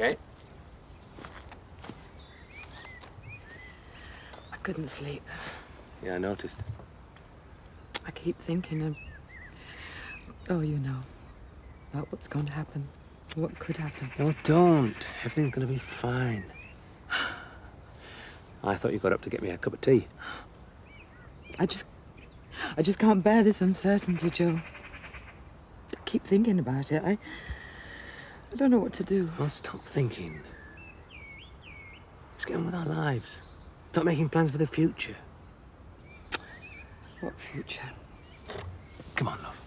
Okay. I couldn't sleep. Yeah, I noticed. I keep thinking of... Oh, you know. About what's going to happen. What could happen. No, don't. Everything's going to be fine. I thought you got up to get me a cup of tea. I just can't bear this uncertainty, Joe. I keep thinking about it. I don't know what to do. Well, stop thinking. Let's get on with our lives. Stop making plans for the future. What future? Come on, love.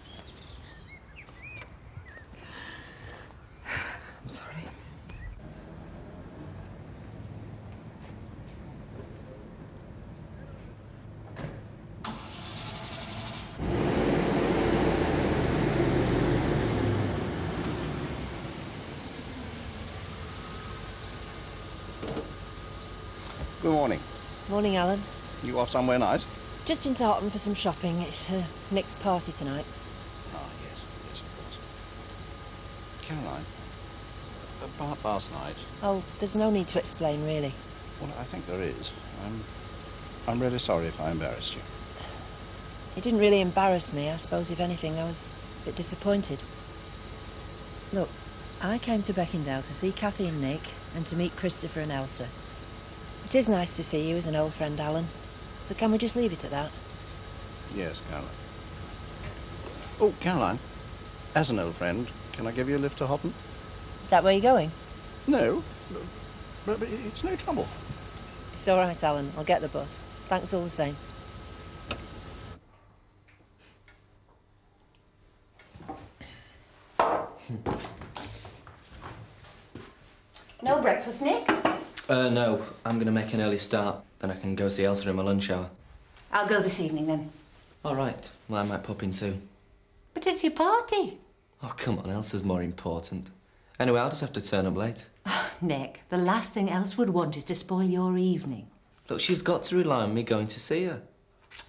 I'm sorry. Good morning. Morning, Alan. You off somewhere nice? Just into Hoghton for some shopping. It's Nick's party tonight. Ah, yes, of course. Caroline, about last night. Oh, there's no need to explain, really. Well, I think there is. I'm really sorry if I embarrassed you. It didn't really embarrass me. I suppose, if anything, I was a bit disappointed. Look, I came to Beckingdale to see Kathy and Nick and to meet Christopher and Elsa. It is nice to see you as an old friend, Alan. So can we just leave it at that? Yes, Caroline. Oh, Caroline, as an old friend, can I give you a lift to Hoghton? Is that where you're going? No, but it's no trouble. It's all right, Alan. I'll get the bus. Thanks all the same. No breakfast, Nick? No. I'm going to make an early start. Then I can go see Elsa in my lunch hour. I'll go this evening, then. All right. Well, I might pop in too. But it's your party. Oh, come on. Elsa's more important. Anyway, I'll just have to turn up late. Oh, Nick, the last thing Elsa would want is to spoil your evening. Look, she's got to rely on me going to see her.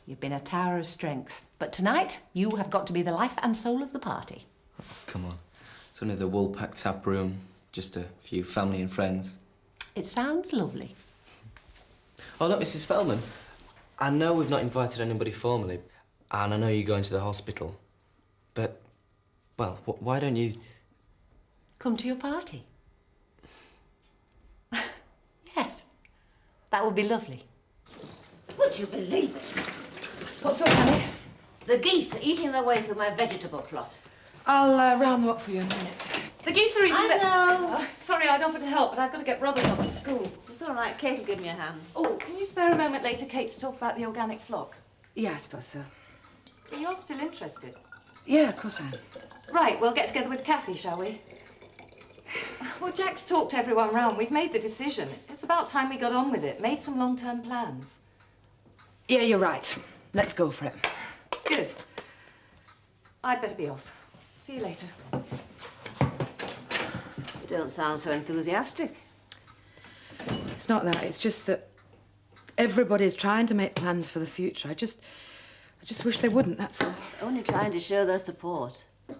You've been a tower of strength. But tonight, you have got to be the life and soul of the party. Oh, come on. It's only the Woolpack tap room. Just a few family and friends. It sounds lovely. Oh, look, Mrs. Feldman. I know we've not invited anybody formally, and I know you're going to the hospital. But, well, why don't you... Come to your party. Yes. That would be lovely. Would you believe it? What's up, honey? The geese are eating their way through my vegetable plot. I'll round them up for you in a minute. The geese are eating I know. Oh, sorry, I'd offer to help, but I've got to get Robbers off to school. It's all right. Kate will give me a hand. Oh, can you spare a moment later, Kate, to talk about the organic flock? Yeah, I suppose so. You're still interested? Yeah, of course I am. Right, we'll get together with Kathy, shall we? Well, Jack's talked everyone round. We've made the decision. It's about time we got on with it, made some long-term plans. Yeah, you're right. Let's go for it. Good. I'd better be off. See you later. You don't sound so enthusiastic. It's not that. It's just that everybody's trying to make plans for the future. I just wish they wouldn't, that's all. Only trying to show their support. I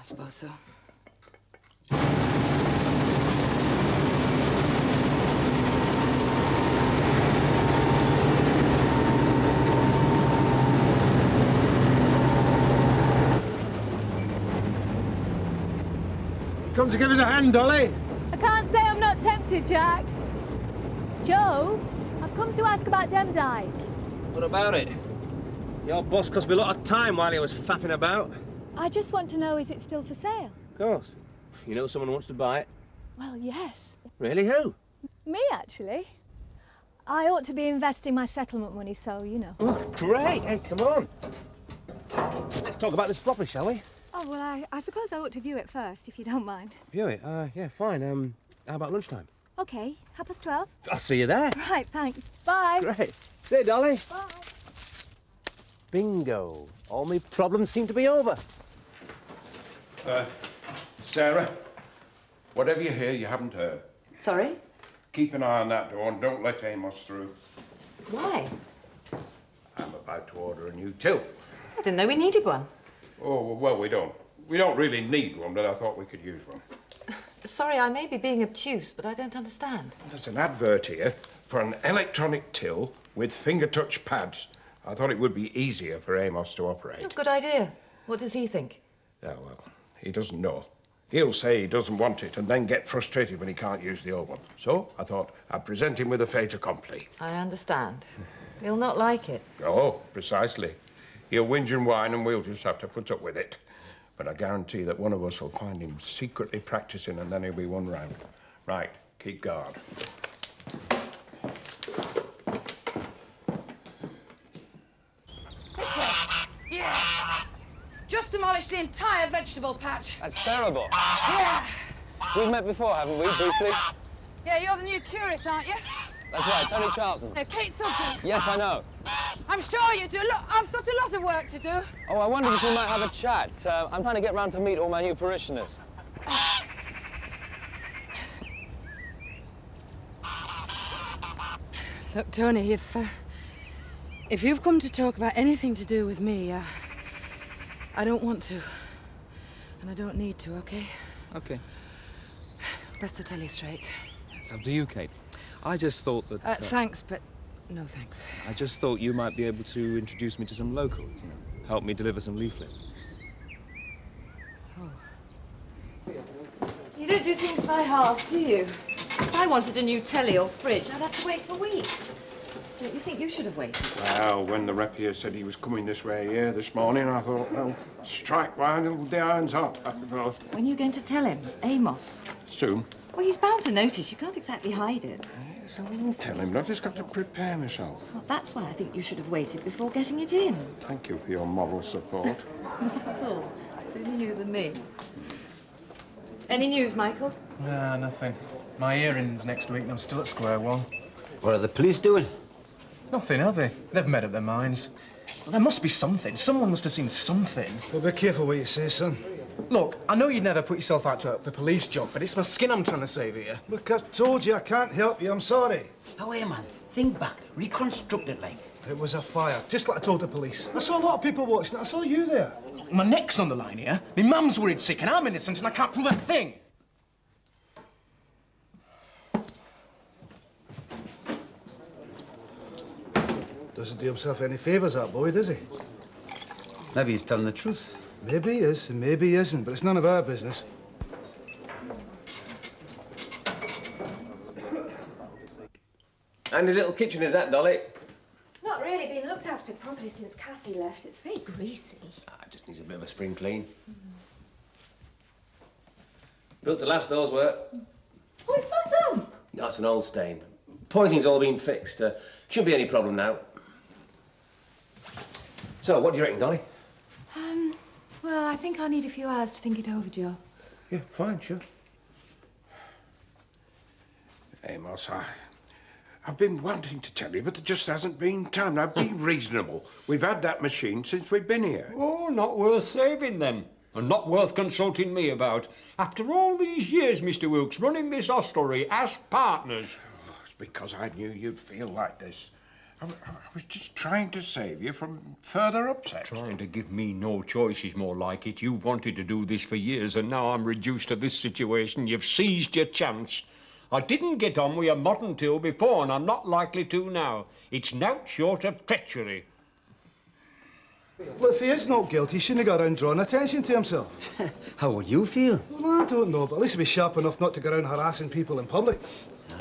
suppose so. Come to give us a hand, Dolly. I can't say I'm not tempted, Jack. Joe, I've come to ask about Demdike. What about it? Your boss cost me a lot of time while he was faffing about. I just want to know, is it still for sale? Of course. You know someone wants to buy it. Well, yes. Really, who? Me, actually. I ought to be investing my settlement money, so, you know. Oh, great. Hey, come on. Let's talk about this properly, shall we? Oh, well, I suppose I ought to view it first, if you don't mind. View it? Yeah, fine. How about lunchtime? OK, 12:30. I'll see you there. Right, thanks. Bye. Great. See you, Dolly. Bye. Bingo. All my problems seem to be over. Sarah, whatever you hear, you haven't heard. Sorry? Keep an eye on that door and don't let Amos through. Why? I'm about to order a new till. I didn't know we needed one. Oh, well, we don't. We don't really need one, but I thought we could use one. Sorry, I may be being obtuse, but I don't understand. There's an advert here for an electronic till with finger-touch pads. I thought it would be easier for Amos to operate. Oh, good idea. What does he think? Oh, well, he doesn't know. He'll say he doesn't want it and then get frustrated when he can't use the old one. So I thought I'd present him with a fait accompli. I understand. He'll not like it. Oh, precisely. He'll whinge and whine and we'll just have to put up with it. But I guarantee that one of us will find him secretly practicing and then he'll be one round. Right, keep guard. This way. Yeah. Just demolished the entire vegetable patch. That's terrible. Yeah. We've met before, haven't we, briefly? Yeah, you're the new curate, aren't you? That's right, Tony Charlton. Kate Sugden. Yes, I know. I'm sure you do. Look, I've got a lot of work to do. Oh, I wondered if we might have a chat. I'm trying to get round to meet all my new parishioners. Look, Tony, if you've come to talk about anything to do with me, I don't want to. And I don't need to, okay? Okay. Best to tell you straight. It's up to you, Kate. I just thought that... Thanks, but no thanks. I just thought you might be able to introduce me to some locals, you know, help me deliver some leaflets. Oh. You don't do things by half, do you? If I wanted a new telly or fridge, I'd have to wait for weeks. Don't you think you should have waited? Well, when the rep here said he was coming this way here this morning, I thought, well, strike while the iron's hot, I suppose. When are you going to tell him? Amos? Soon. Well, he's bound to notice. You can't exactly hide it. Yes, I will tell him. I've just got to prepare myself. Well, that's why I think you should have waited before getting it in. Thank you for your moral support. Not at all. Sooner you than me. Any news, Michael? Nah, nothing. My hearing's next week and I'm still at square one. What are the police doing? Nothing, are they? They've made up their minds. Well, there must be something. Someone must have seen something. Well, be careful what you say, son. Look, I know you'd never put yourself out to help the police job, but it's my skin I'm trying to save here. Look, I told you I can't help you. I'm sorry. Oh, hey, man. Think back. Reconstruct it, like. It was a fire, just like I told the police. I saw a lot of people watching it. I saw you there. My neck's on the line here. My mum's worried sick and I'm innocent and I can't prove a thing. Doesn't do himself any favours, that boy, does he? Maybe he's telling the truth. Maybe he is, and maybe he isn't, but it's none of our business. Handy little kitchen is that, Dolly? It's not really been looked after properly since Kathy left. It's very greasy. It just needs a bit of a spring clean. Built to last, those were. Oh, it's not done. No, it's an old stain. Pointing's all been fixed. Shouldn't be any problem now. So, what do you reckon, Dolly? Well, I think I'll need a few hours to think it over, Joe. Yeah, fine, sure. Amos, I've been wanting to tell you, but there just hasn't been time. Now, be reasonable. We've had that machine since we've been here. Oh, not worth saving, then. And not worth consulting me about. After all these years, Mr. Wilkes, running this hostelry as partners. Oh, it's because I knew you'd feel like this. I was just trying to save you from further upset. Trying to give me no choice is more like it. You've wanted to do this for years, and now I'm reduced to this situation. You've seized your chance. I didn't get on with a modern till before, and I'm not likely to now. It's nought short of treachery. Well, if he is not guilty, he shouldn't have got around drawing attention to himself. How would you feel? Well, I don't know, but at least he'll be sharp enough not to go around harassing people in public.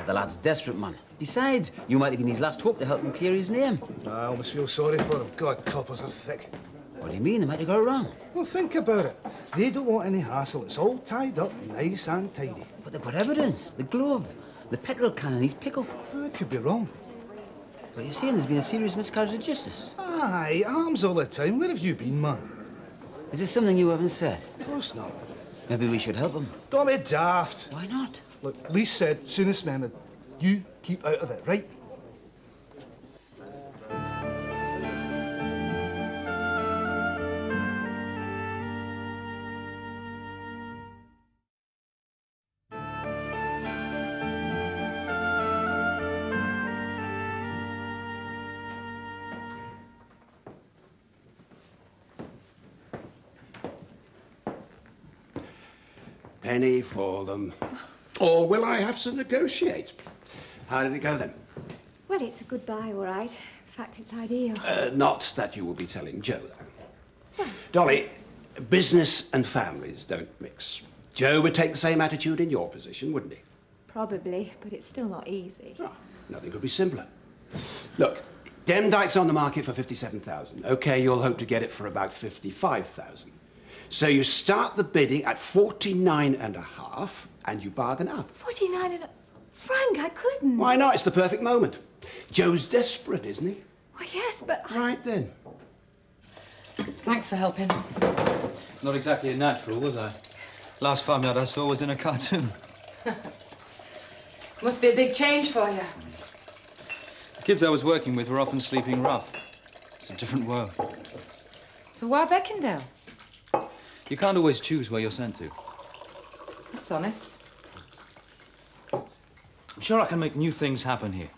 The lad's desperate, man. Besides, you might have been his last hope to help him clear his name. I almost feel sorry for him. God, coppers are thick. What do you mean? They might have got it wrong. Well, think about it. They don't want any hassle. It's all tied up, nice and tidy. But they've got evidence. The glove, the petrol can and his pickle. Well, it could be wrong. What are you saying? There's been a serious miscarriage of justice. Aye, arms all the time. Where have you been, man? Is there something you haven't said? Of course not. Maybe we should help him. Don't be daft. Why not? Look, Lee said, soonest man, you keep out of it, right? penny for them. Or will I have to negotiate? How did it go then? Well, it's a good buy, all right. In fact, it's ideal. Not that you will be telling Joe, though. Dolly, business and families don't mix. Joe would take the same attitude in your position, wouldn't he? Probably, but it's still not easy. Nothing could be simpler. Look, Demdike's on the market for 57,000. OK, you'll hope to get it for about 55,000. So you start the bidding at 49.5, and you bargain up. 49 and... Frank, I couldn't. Why not? It's the perfect moment. Joe's desperate, isn't he? Well, yes, but... Right then. Thanks for helping. Not exactly a natural, was I? Last farmyard I saw was in a cartoon. Must be a big change for you. The kids I was working with were often sleeping rough. It's a different world. So why Beckendale? You can't always choose where you're sent to. That's honest. I'm sure I can make new things happen here.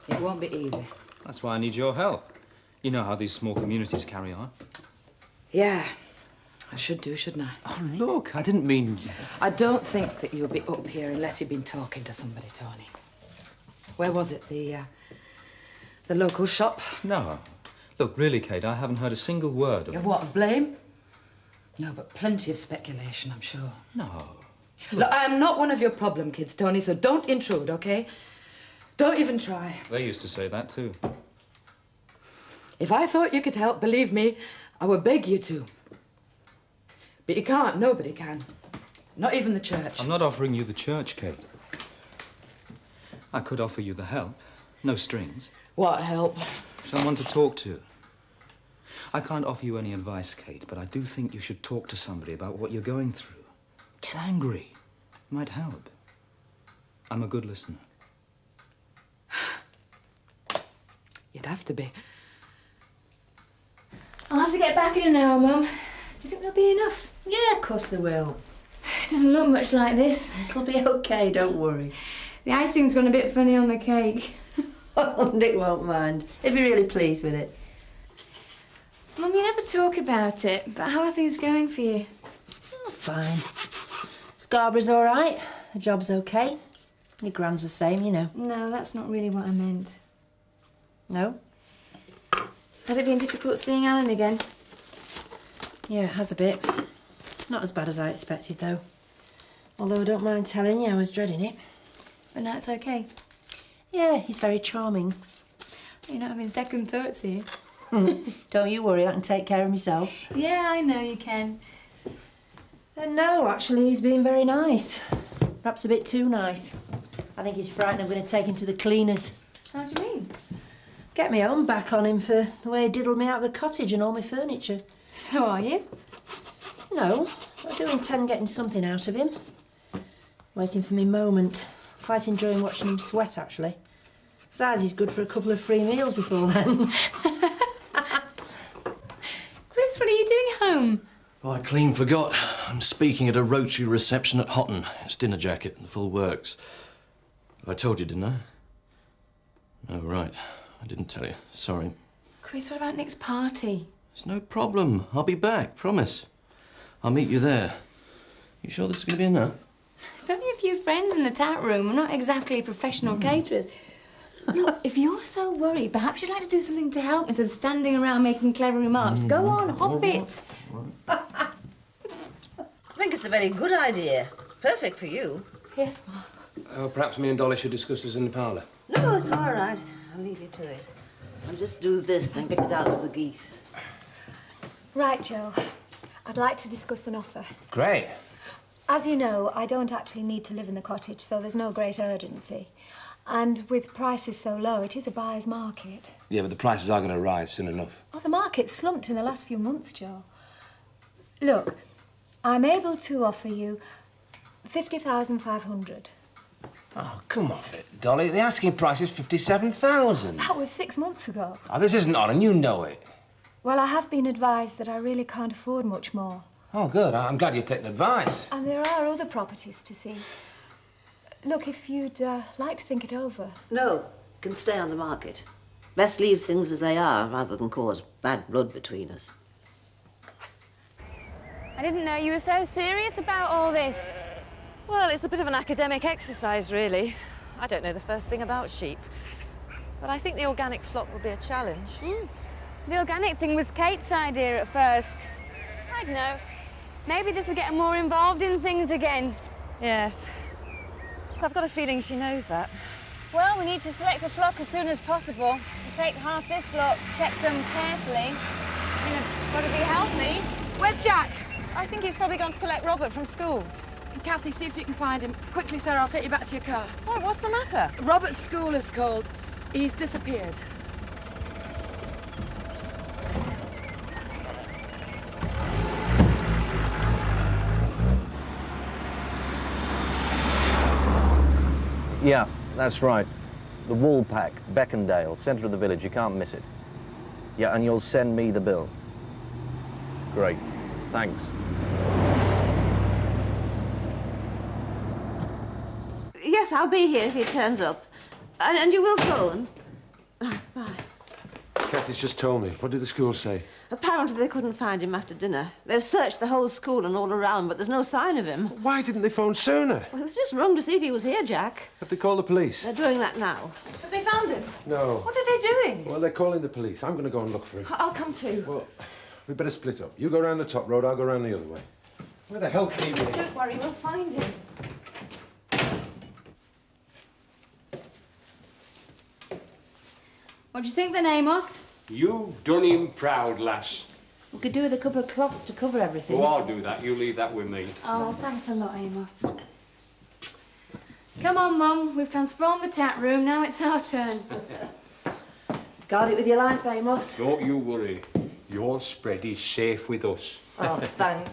It won't be easy. That's why I need your help. You know how these small communities carry on. Yeah. I should do, shouldn't I? Oh, look, I didn't mean... I don't think that you'll be up here unless you've been talking to somebody, Tony. Where was it? The local shop? No. Look, really, Kate, I haven't heard a single word of... Of what, of blame? No, but plenty of speculation, I'm sure. No. Look, I am not one of your problem kids, Tony, so don't intrude, OK? Don't even try. They used to say that, too. If I thought you could help, believe me, I would beg you to. But you can't. Nobody can. Not even the church. I'm not offering you the church, Kate. I could offer you the help. No strings. What help? Someone to talk to. I can't offer you any advice, Kate, but I do think you should talk to somebody about what you're going through. Get angry. It might help. I'm a good listener. You'd have to be. I'll have to get back in an hour, Mum. Do you think there'll be enough? Yeah, of course there will. It doesn't look much like this. It'll be okay, don't worry. The icing's gone a bit funny on the cake. Oh, Nick won't mind. He'll be really pleased with it. Mum, you never talk about it, but how are things going for you? Oh, fine. Scarborough's all right. The job's okay. Your grand's the same, you know. No, that's not really what I meant. No? Has it been difficult seeing Alan again? Yeah, it has a bit. Not as bad as I expected, though. Although I don't mind telling you, I was dreading it. But now it's okay. Yeah, he's very charming. You're not having second thoughts here. Don't you worry, I can take care of myself. Yeah, I know you can. No, actually, he's been very nice. Perhaps a bit too nice. I think he's frightened I'm going to take him to the cleaners. How do you mean? Get my own back on him for the way he diddled me out of the cottage and all my furniture. So are you? No, I do intend getting something out of him. Waiting for me moment. Quite enjoying watching him sweat, actually. Besides, he's good for a couple of free meals before then. Chris, what are you doing home? Oh, I clean forgot. I'm speaking at a Rotary reception at Hotton. It's dinner jacket and the full works. I told you, didn't I? Oh, right. I didn't tell you. Sorry. Chris, what about Nick's party? It's no problem. I'll be back, promise. I'll meet you there. You sure this is going to be enough? There's only a few friends in the tap room. We're not exactly professional caterers. Look, if you're so worried, perhaps you'd like to do something to help instead of standing around making clever remarks. Go on, hop it. I think it's a very good idea. Perfect for you. Yes, Ma. Oh, perhaps me and Dolly should discuss this in the parlour. No, it's all right. I'll leave you to it. I'll just do this, then get it out of the geese. Right, Joe. I'd like to discuss an offer. Great. As you know, I don't actually need to live in the cottage, so there's no great urgency. And with prices so low, it is a buyer's market. Yeah, but the prices are going to rise soon enough. Oh, the market's slumped in the last few months, Joe. Look, I'm able to offer you 50,500. Oh, come off it, Dolly. The asking price is 57,000. That was 6 months ago. Oh, this isn't on, and you know it. Well, I have been advised that I really can't afford much more. Oh, good. I'm glad you've taken advice. And there are other properties to see. Look, if you'd like to think it over. No, can stay on the market. Best leave things as they are, rather than cause bad blood between us. I didn't know you were so serious about all this. Well, it's a bit of an academic exercise, really. I don't know the first thing about sheep. But I think the organic flock will be a challenge. The organic thing was Kate's idea at first. I don't know. Maybe this will get her more involved in things again. Yes. I've got a feeling she knows that. Well, we need to select a flock as soon as possible. We'll take half this lot, check them carefully. I mean, they've got to be healthy. Where's Jack? I think he's probably gone to collect Robert from school. Kathy, see if you can find him. Quickly, sir, I'll take you back to your car. Why, what's the matter? Robert's school is called. He's disappeared. Yeah, that's right. The Wool Pack, Beckendale, centre of the village. You can't miss it. Yeah, and you'll send me the bill. Great. Thanks. Yes, I'll be here if he turns up. And you will phone? Bye. Kathy's just told me. What did the school say? Apparently they couldn't find him after dinner. They've searched the whole school and all around, but there's no sign of him. Why didn't they phone sooner? Well, it's just wrong to see if he was here, Jack. Have they called the police? They're doing that now. Have they found him? No. What are they doing? Well, they're calling the police. I'm going to go and look for him. I'll come too. Well, we better split up. You go round the top road, I'll go round the other way. Where the hell can he be? Don't worry, we'll find him. What do you think then, Amos? You've done him proud, lass. We could do with a couple of cloths to cover everything. Oh, I'll do that. You leave that with me. Oh, thanks a lot, Amos. Come on, Mum. We've transformed the tap room. Now it's our turn. Guard it with your life, Amos. Don't you worry. Your spread is safe with us. Oh, thanks.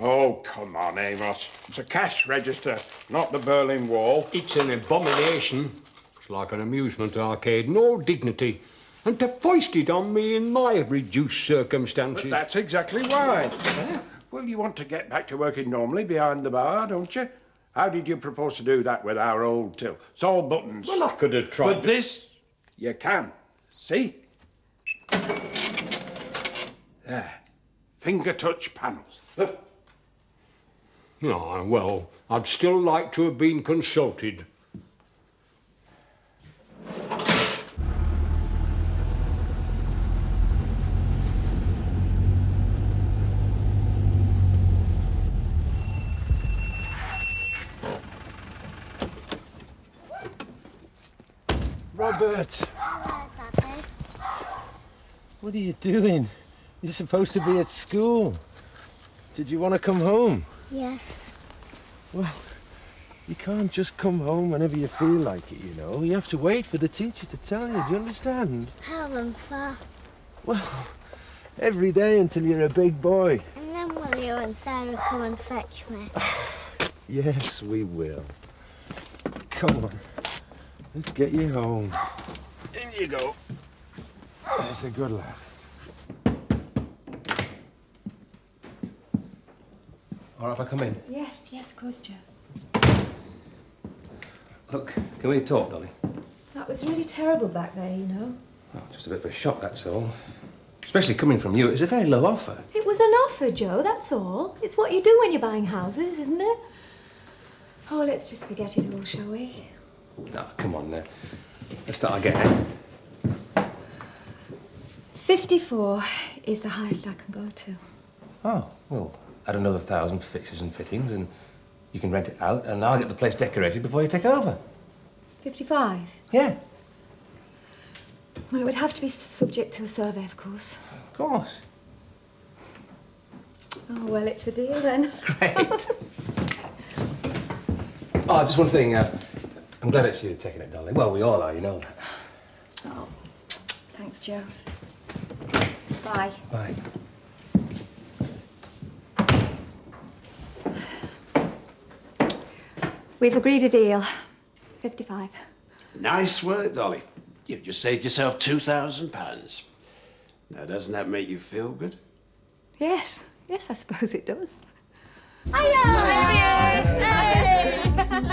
Oh, come on, Amos. It's a cash register, not the Berlin Wall. It's an abomination. It's like an amusement arcade, no dignity. And to foist it on me in my reduced circumstances. But that's exactly why. Well, you want to get back to working normally behind the bar, don't you? How did you propose to do that with our old till? It's all buttons. Well, I could have tried. But this, you can. See? There. Finger touch panels. Look. Oh, well, I'd still like to have been consulted. Robert! Hello, Daddy. What are you doing? You're supposed to be at school. Did you want to come home? Yes. Well, you can't just come home whenever you feel like it, you know. You have to wait for the teacher to tell you. Do you understand? How long for? Well, every day until you're a big boy. And then will you and Sarah come and fetch me? Yes, we will. Come on. Let's get you home. In you go. That's a good lad. All right, if I come in? Yes, of course, Joe. Look, can we talk, Dolly? That was really terrible back there, you know. Oh, just a bit of a shock, that's all. Especially coming from you. It was a very low offer. It was an offer, Joe, that's all. It's what you do when you're buying houses, isn't it? Oh, let's just forget it all, shall we? No, come on now. Let's start again. 54 is the highest I can go to. Oh, well, add another 1,000 for fixtures and fittings, and you can rent it out, and I'll get the place decorated before you take over. 55? Yeah. Well, it would have to be subject to a survey, of course. Of course. Oh, well, it's a deal then. Great. Oh, just one thing. I'm glad it's you taking it, darling. Well, we all are, you know that. Oh, thanks, Joe. Bye. Bye. We've agreed a deal. 55. Nice work, Dolly. You just saved yourself £2,000. Now, doesn't that make you feel good? Yes, I suppose it does. Hiya! There he is! Hey!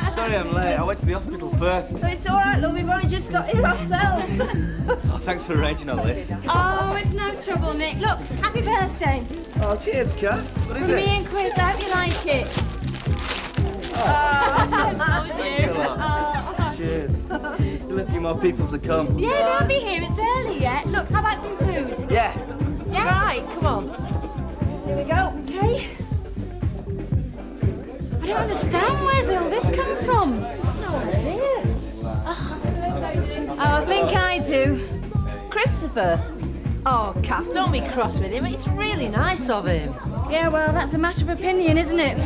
Sorry I'm late. I went to the hospital first. So it's all right, love. We've only just got here ourselves. Oh, thanks for arranging all this. Oh, it's no trouble, Nick. Look, happy birthday. Oh, cheers, Kath. What is From it? me and Chris, I hope you like it. Thanks a lot. Cheers. There's still a few more people to come. Yeah, they'll be here. It's early yet. Look, how about some food? Yeah. Yeah? Right, come on. Here we go. Okay. I don't understand. Where's all this come from? No idea. Oh, I think I do. Christopher. Oh, Kath, don't be cross with him. It's really nice of him. Yeah, well, that's a matter of opinion, isn't it?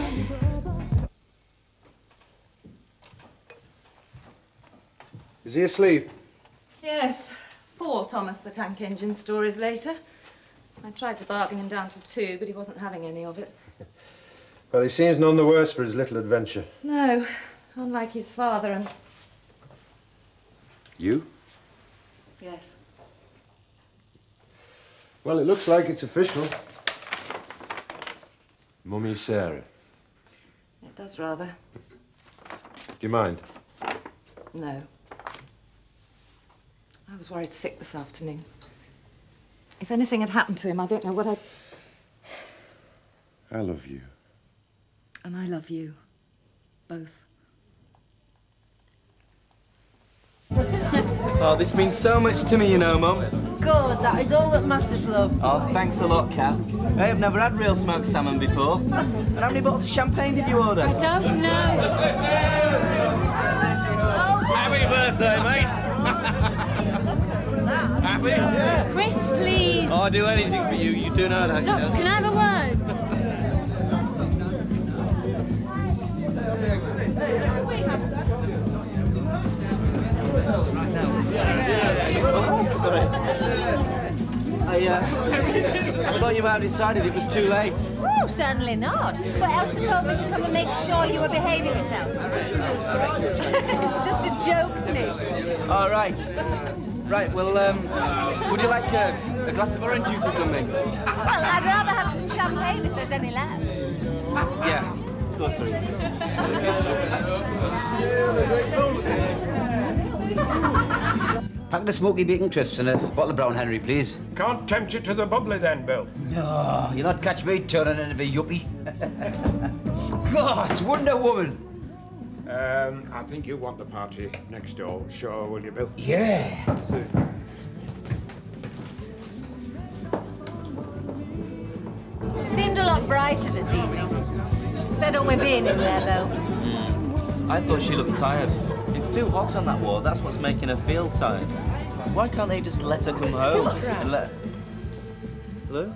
Is he asleep? Yes. 4 Thomas the Tank Engine stories later. I tried to bargain him down to 2, but he wasn't having any of it. Well, he seems none the worse for his little adventure. No, unlike his father and... You? Yes. Well, it looks like it's official. Mummy Sarah. It does rather. Do you mind? No. I was worried sick this afternoon. If anything had happened to him, I don't know what I'd... I love you. And I love you. Both. Oh, this means so much to me, you know, Mum. Good, that is all that matters, love. Oh, thanks a lot, Kath. Hey, I've never had real smoked salmon before. And how many bottles of champagne did you order? I don't know. Happy birthday, mate. Happy? Yeah. Chris, please. I'll do anything for you. You do know that. Look, can I have a word? Oh, sorry. I thought you might have decided it was too late. Oh, certainly not. But Elsa told me to come and make sure you were behaving yourself. It's just a joke, Nick. All right. Right, well, would you like a glass of orange juice or something? Well, I'd rather have some champagne if there's any left. Yeah, of course there is. Packet of smoky bacon crisps and a bottle of brown Henry, please. Can't tempt you to the bubbly then, Bill. No, you'll not catch me turning into a yuppie. God, it's Wonder Woman. I think you want the party next door. Sure, will you, Bill? Yeah. She seemed a lot brighter this evening. She's fed up with being in there, though. I thought she looked tired. It's too hot on that ward. That's what's making her feel tired. Why can't they just let her come home and let... Hello?